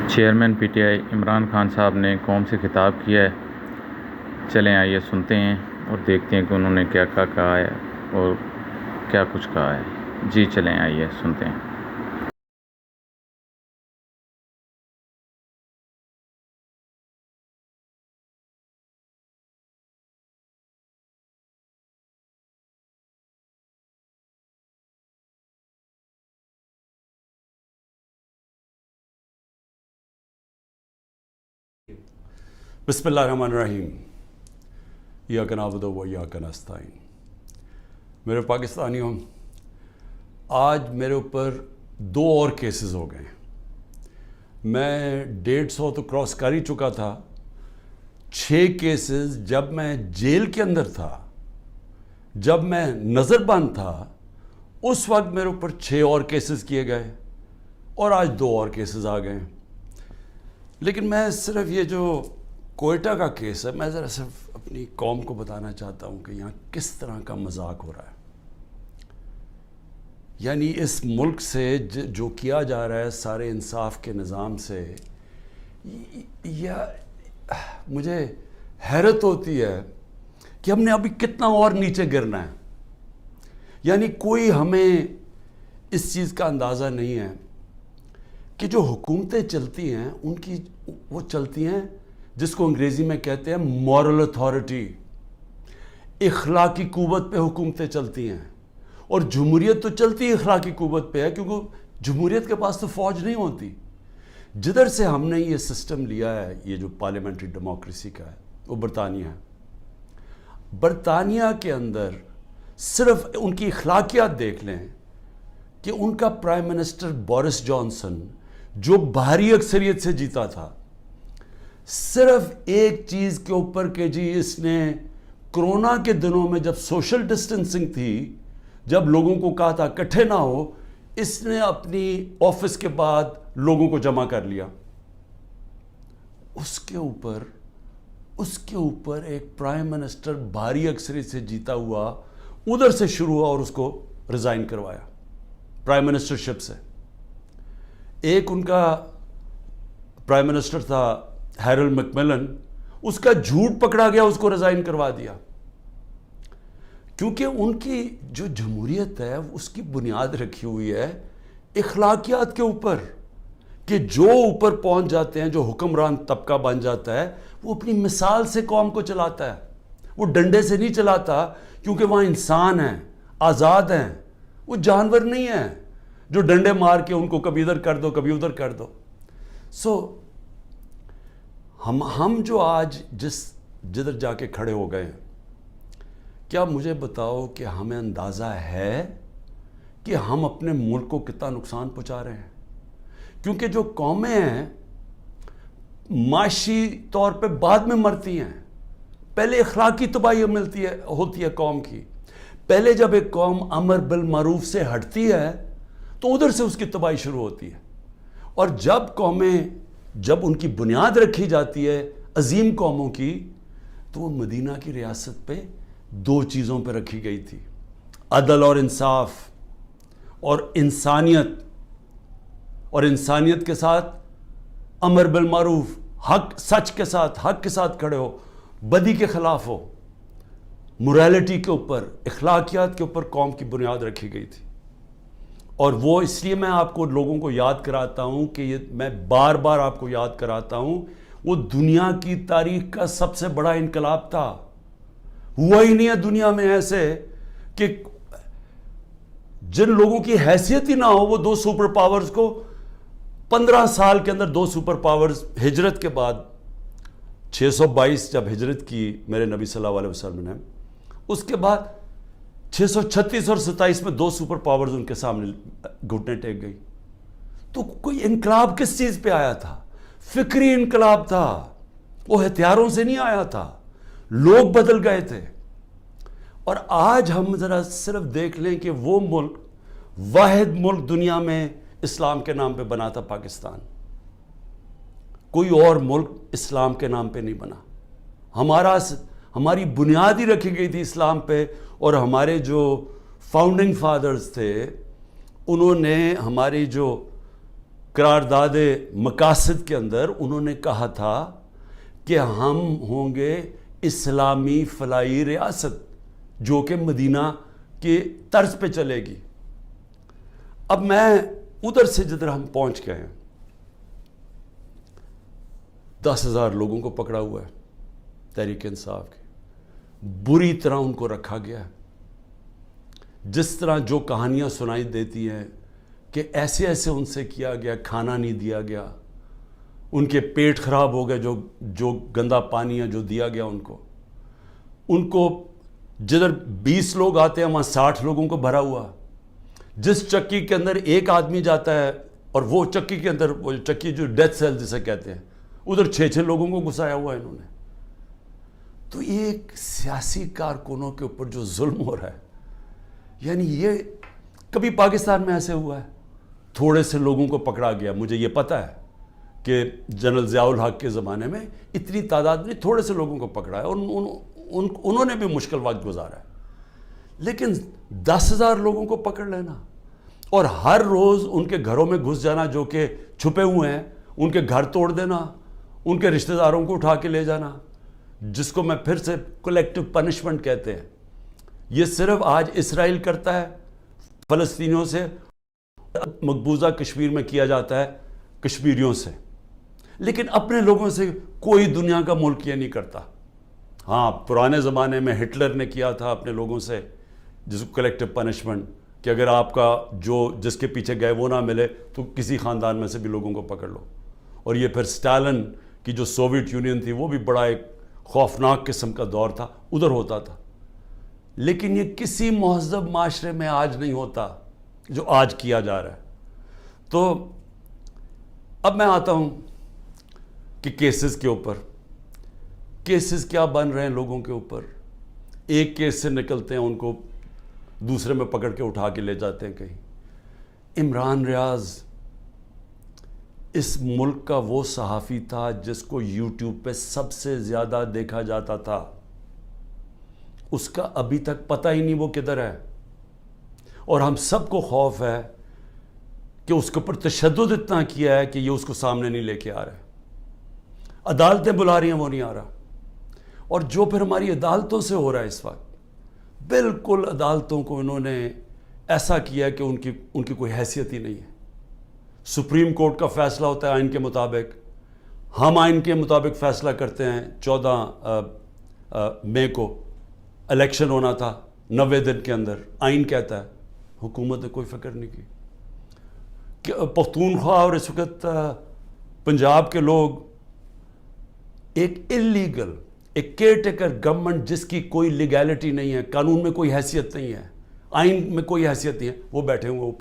Chairman P T I Imran Khan صاحب نے قوم سے خطاب کیا ہے. چلیں آئیے سنتے ہیں اور دیکھتے ہیں کہ انہوں نے کیا کہا ہے اور کیا کچھ کہا ہے. جی چلیں آئیے سنتے ہیں. بسم اللہ الرحمن الرحیم. ایاک نعبد و ایاک نستعین. میرے پاکستانیوں، آج میرے اوپر 2 اور کیسز ہو گئے ہیں. میں 150 تو کراس کر ہی چکا تھا. 6 کیسز جب میں جیل کے اندر تھا، جب میں نظر بند تھا، اس وقت میرے اوپر 6 اور کیسز کیے گئے اور آج 2 اور کیسز آ گئے ہیں. لیکن میں صرف یہ جو کوئٹہ کا کیس ہے، میں ذرا صرف اپنی قوم کو بتانا چاہتا ہوں کہ یہاں کس طرح کا مذاق ہو رہا ہے. یعنی اس ملک سے جو کیا جا رہا ہے سارے انصاف کے نظام سے، مجھے حیرت ہوتی ہے کہ ہم نے ابھی کتنا اور نیچے گرنا ہے. یعنی کوئی ہمیں اس چیز کا اندازہ نہیں ہے کہ جو حکومتیں چلتی ہیں ان کی وہ چلتی ہیں جس کو انگریزی میں کہتے ہیں مورل اتھارٹی، اخلاقی قوت پہ حکومتیں چلتی ہیں. اور جمہوریت تو چلتی اخلاقی قوت پہ ہے، کیونکہ جمہوریت کے پاس تو فوج نہیں ہوتی. جدھر سے ہم نے یہ سسٹم لیا ہے، یہ جو پارلیمنٹری ڈیموکریسی کا ہے، وہ برطانیہ ہے. برطانیہ کے اندر صرف ان کی اخلاقیات دیکھ لیں کہ ان کا پرائم منسٹر بورس جانسن جو بھاری اکثریت سے جیتا تھا، صرف ایک چیز کے اوپر کہ جی اس نے کرونا کے دنوں میں جب سوشل ڈسٹنسنگ تھی، جب لوگوں کو کہا تھا اکٹھے نہ ہو، اس نے اپنی آفس کے بعد لوگوں کو جمع کر لیا. اس کے اوپر ایک پرائم منسٹر بھاری اکثریت سے جیتا ہوا ادھر سے شروع ہوا اور اس کو ریزائن کروایا پرائم منسٹرشپ سے. ایک ان کا پرائم منسٹر تھا ہیرلڈ میکملن، اس کا جھوٹ پکڑا گیا، اس کو ریزائن کروا دیا. کیونکہ ان کی جو جمہوریت ہے اس کی بنیاد رکھی ہوئی ہے اخلاقیات کے اوپر، کہ جو اوپر پہنچ جاتے ہیں، جو حکمران طبقہ بن جاتا ہے، وہ اپنی مثال سے قوم کو چلاتا ہے. وہ ڈنڈے سے نہیں چلاتا، کیونکہ وہاں انسان ہیں، آزاد ہیں، وہ جانور نہیں ہیں جو ڈنڈے مار کے ان کو کبھی ادھر کر دو کبھی ادھر کر دو. ہم جو آج جدھر جا کے کھڑے ہو گئے ہیں، کیا مجھے بتاؤ کہ ہمیں اندازہ ہے کہ ہم اپنے ملک کو کتنا نقصان پہنچا رہے ہیں؟ کیونکہ جو قومیں ہیں معاشی طور پہ بعد میں مرتی ہیں، پہلے اخلاقی تباہی ہوتی ہے قوم کی. پہلے جب ایک قوم امر بالمعروف سے ہٹتی ہے تو ادھر سے اس کی تباہی شروع ہوتی ہے. اور جب ان کی بنیاد رکھی جاتی ہے عظیم قوموں کی، تو وہ مدینہ کی ریاست پہ 2 چیزوں پہ رکھی گئی تھی: عدل اور انصاف، اور انسانیت. اور انسانیت کے ساتھ امر بالمعروف، سچ کے ساتھ، حق کے ساتھ کھڑے ہو، بدی کے خلاف ہو. موریلٹی کے اوپر، اخلاقیات کے اوپر قوم کی بنیاد رکھی گئی تھی. اور وہ اس لیے میں آپ کو لوگوں کو یاد کراتا ہوں کہ میں بار بار آپ کو یاد کراتا ہوں، وہ دنیا کی تاریخ کا سب سے بڑا انقلاب تھا. ہوا ہی نہیں ہے دنیا میں ایسے کہ جن لوگوں کی حیثیت ہی نہ ہو، وہ 2 سپر پاورز کو 15 سال کے اندر 2 سپر پاورز، ہجرت کے بعد 622 جب ہجرت کی میرے نبی صلی اللہ علیہ وسلم نے، اس کے بعد 636 اور 27 میں 2 سپر پاورز ان کے سامنے گھٹنے ٹیک گئی. تو کوئی انقلاب کس چیز پہ آیا تھا؟ فکری انقلاب تھا. وہ ہتھیاروں سے نہیں آیا تھا، لوگ بدل گئے تھے. اور آج ہم ذرا صرف دیکھ لیں کہ وہ ملک، واحد ملک دنیا میں اسلام کے نام پہ بنا تھا، پاکستان. کوئی اور ملک اسلام کے نام پہ نہیں بنا. ہماری بنیاد ہی رکھی گئی تھی اسلام پہ. اور ہمارے جو فاؤنڈنگ فادرز تھے، انہوں نے ہماری جو قرارداد مقاصد کے اندر انہوں نے کہا تھا کہ ہم ہوں گے اسلامی فلاحی ریاست جو کہ مدینہ کے طرز پہ چلے گی. اب میں ادھر سے جدھر ہم پہنچ گئے ہیں 10,000 لوگوں کو پکڑا ہوا ہے تحریک انصاف کے, بری طرح ان کو رکھا گیا ہے. جس طرح جو کہانیاں سنائی دیتی ہیں کہ ایسے ایسے ان سے کیا گیا, کھانا نہیں دیا گیا, ان کے پیٹ خراب ہو گئے, جو گندا پانی ہے جو دیا گیا ان کو جدھر 20 لوگ آتے ہیں وہاں 60 لوگوں کو بھرا ہوا. جس چکی کے اندر ایک آدمی جاتا ہے اور وہ چکی کے اندر, وہ چکی جو ڈیتھ سیل جسے کہتے ہیں, ادھر 6 لوگوں کو گھسایا ہوا ہے انہوں نے. تو ایک سیاسی کارکنوں کے اوپر جو ظلم ہو رہا ہے, یعنی یہ کبھی پاکستان میں ایسے ہوا ہے؟ تھوڑے سے لوگوں کو پکڑا گیا. مجھے یہ پتہ ہے کہ جنرل ضیاء الحق کے زمانے میں اتنی تعداد میں تھوڑے سے لوگوں کو پکڑا ہے اور انہوں نے بھی مشکل وقت گزارا ہے. لیکن 10,000 لوگوں کو پکڑ لینا اور ہر روز ان کے گھروں میں گھس جانا جو کہ چھپے ہوئے ہیں, ان کے گھر توڑ دینا, ان کے رشتہ داروں کو اٹھا کے لے جانا, جس کو میں پھر سے کلیکٹیو پنشمنٹ کہتے ہیں. یہ صرف آج اسرائیل کرتا ہے فلسطینیوں سے, مقبوضہ کشمیر میں کیا جاتا ہے کشمیریوں سے, لیکن اپنے لوگوں سے کوئی دنیا کا ملک یہ نہیں کرتا. ہاں, پرانے زمانے میں ہٹلر نے کیا تھا اپنے لوگوں سے, جس کو کلیکٹیو پنشمنٹ, کہ اگر آپ کا جس کے پیچھے گئے وہ نہ ملے تو کسی خاندان میں سے بھی لوگوں کو پکڑ لو. اور یہ پھر اسٹالن کی جو سوویت یونین تھی وہ بھی بڑا ایک خوفناک قسم کا دور تھا, ادھر ہوتا تھا. لیکن یہ کسی مہذب معاشرے میں آج نہیں ہوتا جو آج کیا جا رہا ہے. تو اب میں آتا ہوں کہ کیسز کے اوپر, کیسز کیا بن رہے ہیں لوگوں کے اوپر. ایک کیس سے نکلتے ہیں, ان کو دوسرے میں پکڑ کے اٹھا کے لے جاتے ہیں کہیں. عمران ریاض اس ملک کا وہ صحافی تھا جس کو یوٹیوب پہ سب سے زیادہ دیکھا جاتا تھا. اس کا ابھی تک پتہ ہی نہیں وہ کدھر ہے, اور ہم سب کو خوف ہے کہ اس کے اوپر تشدد اتنا کیا ہے کہ یہ اس کو سامنے نہیں لے کے آ رہے. عدالتیں بلا رہی ہیں, وہ نہیں آ رہا. اور جو پھر ہماری عدالتوں سے ہو رہا ہے اس وقت, بالکل عدالتوں کو انہوں نے ایسا کیا ہے کہ ان کی کوئی حیثیت ہی نہیں ہے. سپریم کورٹ کا فیصلہ ہوتا ہے آئین کے مطابق, ہم آئین کے مطابق فیصلہ کرتے ہیں. 14 مئی کو الیکشن ہونا تھا, 90 دن کے اندر آئین کہتا ہے. حکومت نے کوئی فکر نہیں کی. پختونخوا اور اس وقت پنجاب کے لوگ ایک انلیگل, ایک کیئر ٹیکر گورنمنٹ جس کی کوئی لیگیلٹی نہیں ہے, قانون میں کوئی حیثیت نہیں ہے, آئین میں کوئی حیثیت نہیں ہے, وہ بیٹھے ہوئے